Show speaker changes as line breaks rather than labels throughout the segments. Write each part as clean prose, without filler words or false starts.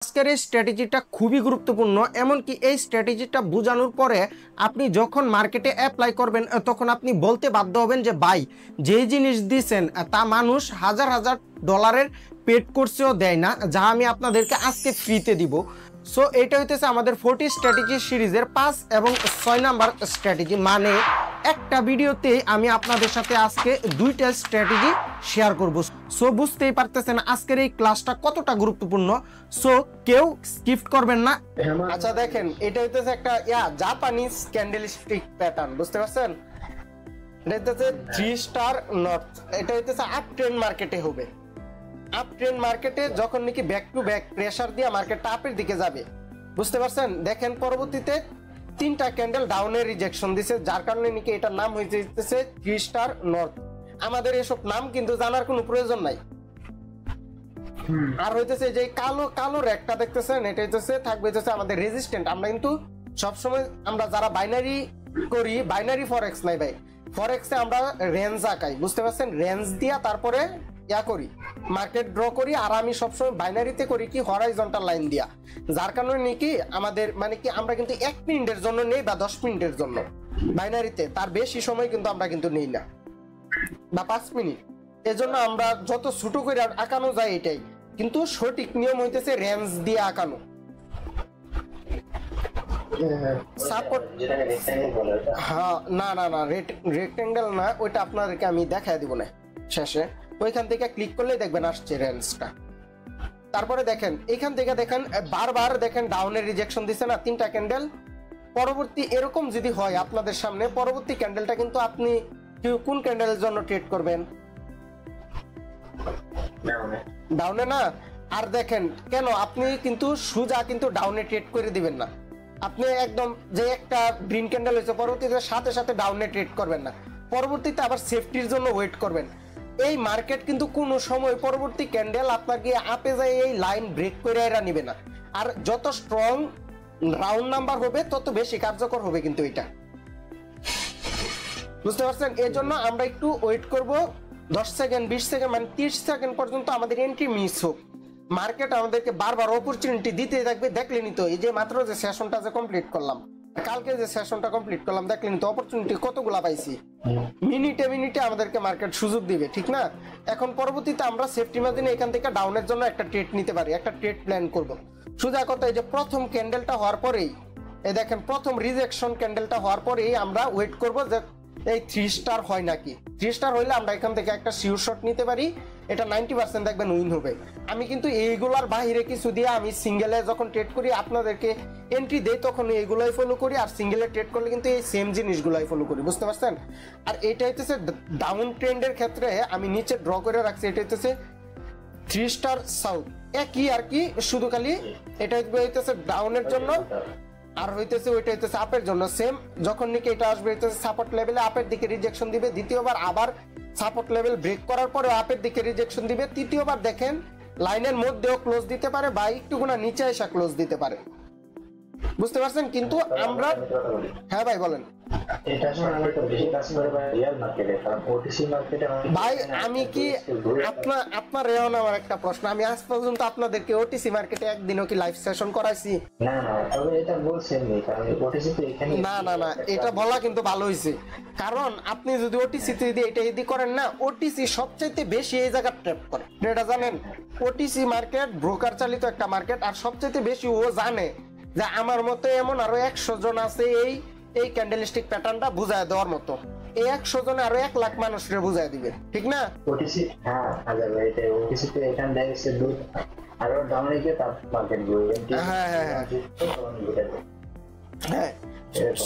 আজকের এই স্ট্র্যাটেজিটা খুবই গুরুত্বপূর্ণ। এমনকি এই স্ট্র্যাটেজিটা বোঝানোর পরে আপনি যখন মার্কেটে অ্যাপ্লাই করবেন তখন আপনি বলতে বাধ্য হবেন যে ভাই যেই জিনিস দিচ্ছেন তা মানুষ হাজার হাজার ডলারের পেড কোর্সেও দেয় না, যা আমি আপনাদেরকে আজকে ফ্রিতে দিব। সো এটা হইতেছে আমাদের 40 স্ট্র্যাটেজি সিরিজের 5 এবং 6 নাম্বার স্ট্র্যাটেজি। মানে একটা ভিডিওতে আমি আপনাদের সাথে আজকে দুইটা স্ট্র্যাটেজি শেয়ার করব। সো বুঝতেই পারতেছেন আজকের এই ক্লাসটা কতটা গুরুত্বপূর্ণ। সো কেউ স্কিপ করবেন না। আচ্ছা দেখেন, এটা হইতেছে একটা জাপানিজ ক্যান্ডেলস্টিক প্যাটার্ন, বুঝতে পারছেন? এটা হইতেছে 3 স্টার নর্থ। এটা হইতেছে আপ ট্রেন্ড মার্কেটে হবে। আপ ট্রেন্ড মার্কেটে যখন নাকি ব্যাক টু ব্যাক প্রেসার দিয়ে মার্কেটটা আপের দিকে যাবে, বুঝতে পারছেন? দেখেন পরবর্তীতে 3টা ক্যান্ডেল ডাউনের রিজেকশন দিছে, যার কারণে নাকি এটার নাম হয়েছে 3 স্টার নর্থ। আমাদের এসব নাম কিন্তু জানার কোনো প্রয়োজন নাই। আর হইতেছে যে কালো কালো রেকটা দেখতেছেন, এটা হইতেছে থাকবে হইতেছে আমাদের রেজিস্ট্যান্ট। আমরা কিন্তু সবসময় আমরা যারা বাইনারি করি, বাইনারি ফরেক্স নাই ভাই, ফরেক্সে আমরা রেঞ্জ আঁকাই, বুঝতে পারছেন? রেঞ্জ দিয়া তারপরে করি, মার্কেট ড্র করি। আর আমি সবসময় বাইনারিতে করি কি হরাইজন্টাল লাইন দিয়া, যার কারণে নাকি আমাদের মানে কি আমরা কিন্তু 1 মিনিটের জন্য নেই বা 10 মিনিটের জন্য বাইনারিতে, তার বেশি সময় কিন্তু আমরা কিন্তু নেই না, বা 5 মিনিট। এজন্য আমরা যত ছোট করে আঁকানো যায় এটাই, কিন্তু সঠিক নিয়ম হইতেছে রেঞ্জ দিয়ে আঁকানো। সাপোর্ট হ্যাঁ, না না না রেক্টেঙ্গেল না, ওইটা আপনাদেরকে আমি দেখায় দিব না শেষে। ওইখান থেকে ক্লিক করলেই দেখবেন আসছে রেঞ্জটা। তারপরে দেখেন এখান থেকে দেখেন বারবার দেখেন ডাউনের রিজেকশন দিছে না 3টা ক্যান্ডেল। পরবর্তী এরকম যদি হয় আপনাদের সামনে, পরবর্তী ক্যান্ডেলটা কিন্তু আপনি কোন ক্যান্ডেলের জন্য ট্রেড করবেন? ডাউনে না। আর দেখেন কেন আপনি কিন্তু সোজা কিন্তু ডাউনে ট্রেড করে দিবেন না। আপনি একদম যে একটা গ্রিন ক্যান্ডেল হয়েছে পরবর্তীতে সাথে সাথে ডাউনে ট্রেড করবেন না, পরবর্তীতে আবার সেফটির জন্য ওয়েট করবেন। এই মার্কেট কিন্তু কোনো সময় পরবর্তী ক্যান্ডেল আপনাকে আপে যায় এই লাইন ব্রেক করে এরা নিবে না। আর যত স্ট্রং রাউন্ড নাম্বার হবে তত বেশি কার্যকর হবে কিন্তু এটা, বুঝতে পারছেন? এর জন্য আমরা একটু ওয়েট করব 10 সেকেন্ড 20 সেকেন্ড মানে 30 সেকেন্ড পর্যন্ত আমাদের এন্ট্রি মিস হোক। মার্কেট আমাদেরকে বারবার অপরচুনিটি দিতে থাকবে। দেখলেনি তো এই যে মাত্র যে সেশনটা যে কমপ্লিট করলাম, কালকে যে সেশনটা কমপ্লিট করলাম, দেখলেন তো অপরচুনিটি কতগুলা পাইছি। মিনিটে মিনিটে আমাদেরকে মার্কেট সুযোগ দিবে, ঠিক না? এখন পরবর্তীতে আমরা সেফটি মার্জিনে এখান থেকে ডাউনের জন্য একটা ট্রেড নিতে পারি, একটা ট্রেড প্ল্যান করব। সোজা কথা, এই যে প্রথম ক্যান্ডেলটা হওয়ার পরেই এই দেখেন প্রথম রিজেকশন ক্যান্ডেলটা হওয়ার পরেই আমরা ওয়েট করব যে এই 3 স্টার হয় নাকি। 3 স্টার হইলে আমরা এখান থেকে একটা শিওর শট নিতে পারি, এটা 90% দেখবেন উইন হবে। আমি কিন্তু এইগুলার বাইরে কিছু দিয়ে আমি সিঙ্গেলে যখন ট্রেড করি আপনাদেরকে এন্ট্রি দেই, তখন এইগুলাই ফলো করি। আর সিঙ্গেলে ট্রেড করলে কিন্তু এই সেম জিনিসগুলাই ফলো করি, বুঝতে পারছেন? আর এটা হইতেছে ডাউন ট্রেন্ডের ক্ষেত্রে আমি নিচে ড্র করে রাখছি, এটা হইতেছে 3 স্টার সাউথ। একই আর কি, শুধু খালি এটা হইতেছে ডাউনের জন্য আর হইতেছে ওইটা হইতেছে আপের জন্য সেম। যখন নাকি এটা আসবে হইতেছে সাপোর্ট লেভেলে আপের দিকে রিজেকশন দিবে, দ্বিতীয়বার আবার সাপোর্ট লেভেল ব্রেক করার পরে আপের দিকে রিজেকশন দিবে, তৃতীয়বার দেখেন লাইনের মধ্যেও ক্লোজ দিতে পারে বা একটু গুণা নিচে এসে ক্লোজ দিতে পারে, বুঝতে পারছেন? কিন্তু আমরা হ্যাঁ ভাই বলেন। ভাই আমি কি আপনার রেওয়ান আমার একটা প্রশ্ন, আমি আজ পর্যন্ত আপনাদেরকে ওটিসি মার্কেটে একদিনও কি লাইভ সেশন করাইছি? না না না, এটা বলা কিন্তু ভালো হয়েছে, কারণ আপনি যদি ওটিসি যদি এটা যদি করেন না, ওটিসি সবচাইতে বেশি এই জায়গা ট্র্যাপ করে, এটা জানেন? ওটিসি মার্কেট ব্রোকার চালিত একটা মার্কেট, আর সবচাইতে বেশি ও জানে যে আমার মতো এমন আরো 100 জন আছে এই ক্যান্ডেলস্টিক প্যাটার্নটা বুঝায় দেওয়ার মতো। এই 100 জনে আরো 1 লাখ মানুষকে বুঝায় দিবে, ঠিক না?
ওটিসি হ্যাঁ হাজার ভাই, এটা ওটিসি তে এখান থেকে সে দুধ আরো ডাউনে গিয়ে তার মার্কেট গ্রো।
হ্যাঁ হ্যাঁ হ্যাঁ।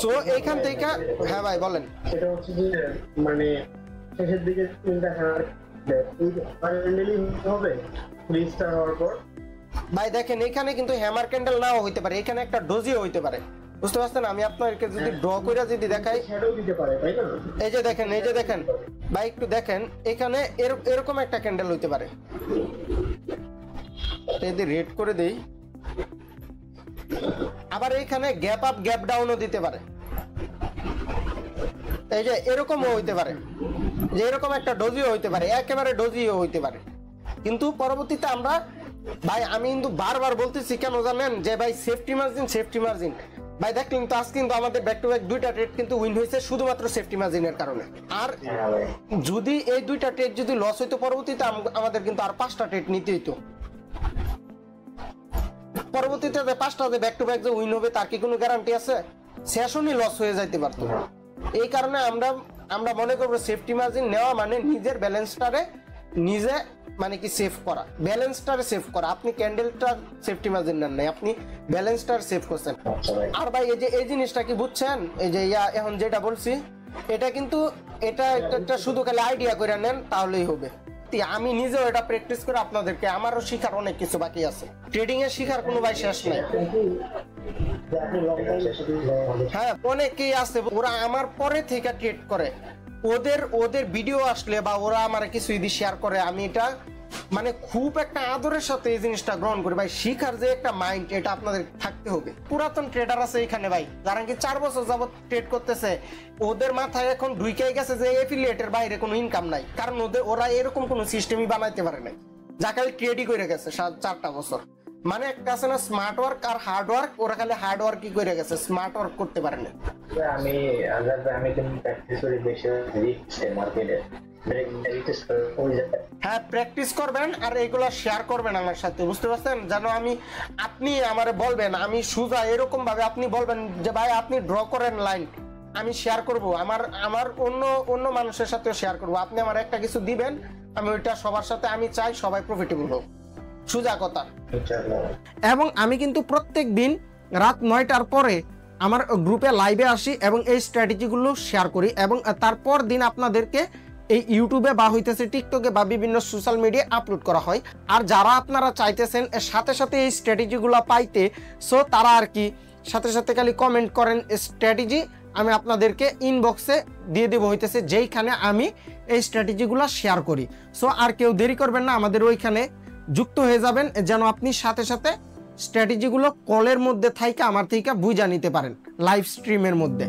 সো এইখান থেকে হ্যাঁ ভাই বলেন।
সেটা হচ্ছে যে মানে শেষের দিকে দেখা ফাইনালি হবে 3 স্টার হওয়ার পর।
ভাই দেখেন এখানে কিন্তু হ্যামার ক্যান্ডেল নাও হইতে পারে, এখানে একটা ডোজিও হইতে পারে, বুঝতে পারছেন? আমি আপনাদেরকে যদি ড্র করে যদি দেখাই,
শ্যাডো দিতে পারে, তাই না?
এই যে দেখেন ভাই একটু দেখেন, এখানে এরকম একটা ক্যান্ডেল হইতে পারে। যদি রেড করে দেই, আবার এখানে গ্যাপ আপ গ্যাপ ডাউনও দিতে পারে। এই যে এরকমও হইতে পারে, যে এরকম একটা ডোজিও হইতে পারে, একেবারে ডোজিও হইতে পারে। কিন্তু পরবর্তীতে আমরা ভাই আমি কিন্তু বারবার বলতেছি কেন জানেন, যে ভাই সেফটি মার্জিন ভাই দেখলেন তো আজ কিন্তু আমাদের ব্যাক টু ব্যাক 2টা ট্রেড কিন্তু উইন হয়েছে শুধুমাত্র সেফটি মার্জিনের কারণে। আর
হ্যাঁ ভাই,
যদি এই 2টা ট্রেড যদি লস হইতো পরবর্তীতে আমাদের কিন্তু আর 5টা ট্রেড নিতে হইতো। পরবর্তীতে 5টা যে ব্যাক টু ব্যাক যে উইন হবে তার কি কোনো গ্যারান্টি আছে? সেশনই লস হয়ে যাইতে পারতো। এই কারণে আমরা মনে করবো সেফটি মার্জিন নেওয়া মানে নিজের ব্যালেন্সটারে নিজে মানে কি সেভ করা, ব্যালেন্সটারে সেভ করা। আপনি ক্যান্ডেলটার সেফটি মার্জিন নেন নাই, আপনি ব্যালেন্সটার সেভ করছেন।
আচ্ছা ভাই।
আর ভাই এই যে এই জিনিসটা কি বুঝছেন, এই যে এখন যেটা বলছি এটা কিন্তু এটা শুধু খালি আইডিয়া করে নেন তাহলেই হবে। আমি নিজেও এটা প্র্যাকটিস করে আপনাদেরকে, আমারও শিখার অনেক কিছু বাকি আছে। ট্রেডিং এর শিখার কোনো ভাই শেষ নাই।
আপনি লং টাইম
হ্যাঁ অনেকেই আছে ওরা আমার পরে থেকে ট্রেড করে, ওদের ভিডিও আসলে বা ওরা আমার কিছু যদি শেয়ার করে আমি এটা মানে খুব একটা আদরের সাথে এই জিনিসটা গ্রহণ করি। ভাই শিখার যে একটা মাইন্ড এটা আপনাদের থাকতে হবে। পুরাতন ট্রেডার আছে এখানে ভাই যারা কি 4 বছর যাবত ট্রেড করতেছে, ওদের মাথায় এখন ঢুইকাই গেছে যে এফিলিয়েটের বাইরে কোনো ইনকাম নাই, কারণ ওরা এরকম কোনো সিস্টেমই বানাইতে পারে নাই, যা খালি ট্রেডই করে গেছে 4টা বছর। মানে একটা আছে না স্মার্ট ওয়ার্ক আর হার্ড ওয়ার্ক, ওরা খালি হার্ড ওয়ার্কই করে গেছে, স্মার্ট ওয়ার্ক করতে পারে না।
আমি কিন্তু প্র্যাকটিস করি বেশি রিস্ক মার্কেটে,
হ্যাঁ প্র্যাকটিস করবেন আর এগুলো শেয়ার করবেন আমার সাথে, বুঝতে পারছেন? যেন আপনি আমারে বলবেন, আমি সুজা এরকম ভাবে আপনি বলবেন যে ভাই আপনি ড্র করেন লাইন, আমি শেয়ার করব, আমার অন্য মানুষের সাথে শেয়ার করব। আপনি আমার একটা কিছু দিবেন, আমি ওইটা সবার সাথে, আমি চাই সবাই প্রফিটেবল হোক, সুজা কথা। এবং আমি কিন্তু প্রত্যেক দিন রাত 9টার পরে আমার গ্রুপে লাইভে আসি এবং এই স্ট্র্যাটেজিগুলো শেয়ার করি, এবং তারপর দিন আপনাদেরকে এই ইউটিউবে বা হইতেছে টিকটকে বা বিভিন্ন সোশ্যাল মিডিয়ায় আপলোড করা হয়। আর যারা আপনারা চাইতেছেন এর সাথে সাথে এই স্ট্র্যাটেজিগুলো পাইতে, সো তারা আর কি সাথে সাথে খালি কমেন্ট করেন স্ট্র্যাটেজি, আমি আপনাদেরকে ইনবক্সে দিয়ে দেবো হইতেছে যেইখানে আমি এই স্ট্র্যাটেজিগুলো শেয়ার করি। সো আর কেউ দেরি করবেন না, আমাদের ওইখানে যুক্ত হয়ে যাবেন যেন আপনি সাথে সাথে স্ট্র্যাটেজিগুলো কলের মধ্যে থাইকা আমার থেকে বুঝা নিতে পারেন লাইভ স্ট্রিমের মধ্যে।